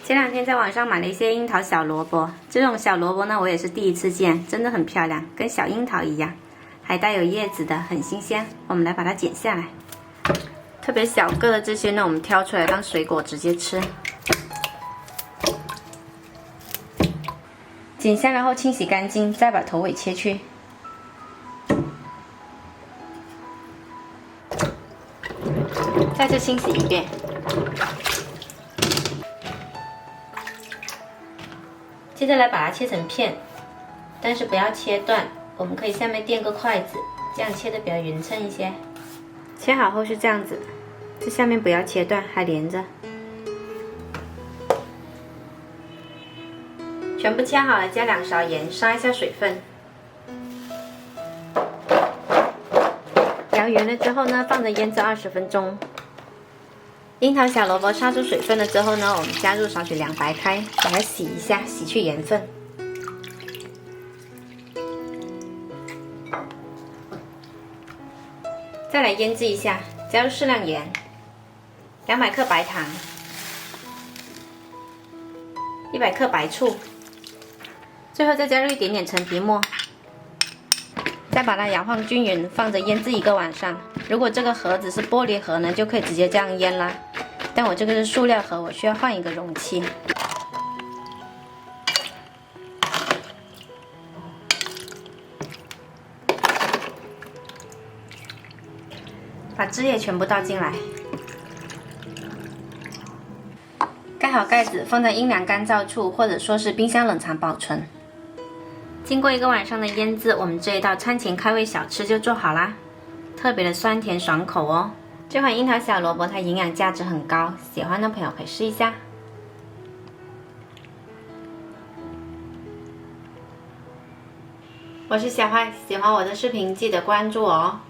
前两天在网上买了一些樱桃小萝卜，这种小萝卜呢，我也是第一次见，真的很漂亮，跟小樱桃一样，还带有叶子的，很新鲜。我们来把它剪下来，特别小个的这些呢，我们挑出来当水果直接吃。剪下来后清洗干净，再把头尾切去。再次清洗一遍。接着来把它切成片，但是不要切断，我们可以下面垫个筷子，这样切的比较匀称一些。切好后是这样子，这下面不要切断，还连着。全部切好了，加2勺盐，杀一下水分。燎匀了之后呢，放着腌制20分钟。樱桃小萝卜杀出水分了之后呢，我们加入少许凉白开，把它洗一下，洗去盐分。再来腌制一下，加入适量盐，200克白糖，100克白醋，最后再加入一点点陈皮末，再把它摇晃均匀，放着腌制1个晚上。如果这个盒子是玻璃盒呢，就可以直接这样腌啦。但我这个是塑料盒，我需要换一个容器。把汁液全部倒进来，盖好盖子，放在阴凉干燥处，或者说是冰箱冷藏保存。经过1个晚上的腌制，我们这一道餐前开胃小吃就做好啦，特别的酸甜爽口哦。这款樱桃小萝卜它营养价值很高，喜欢的朋友可以试一下。我是小坏，喜欢我的视频记得关注我哦。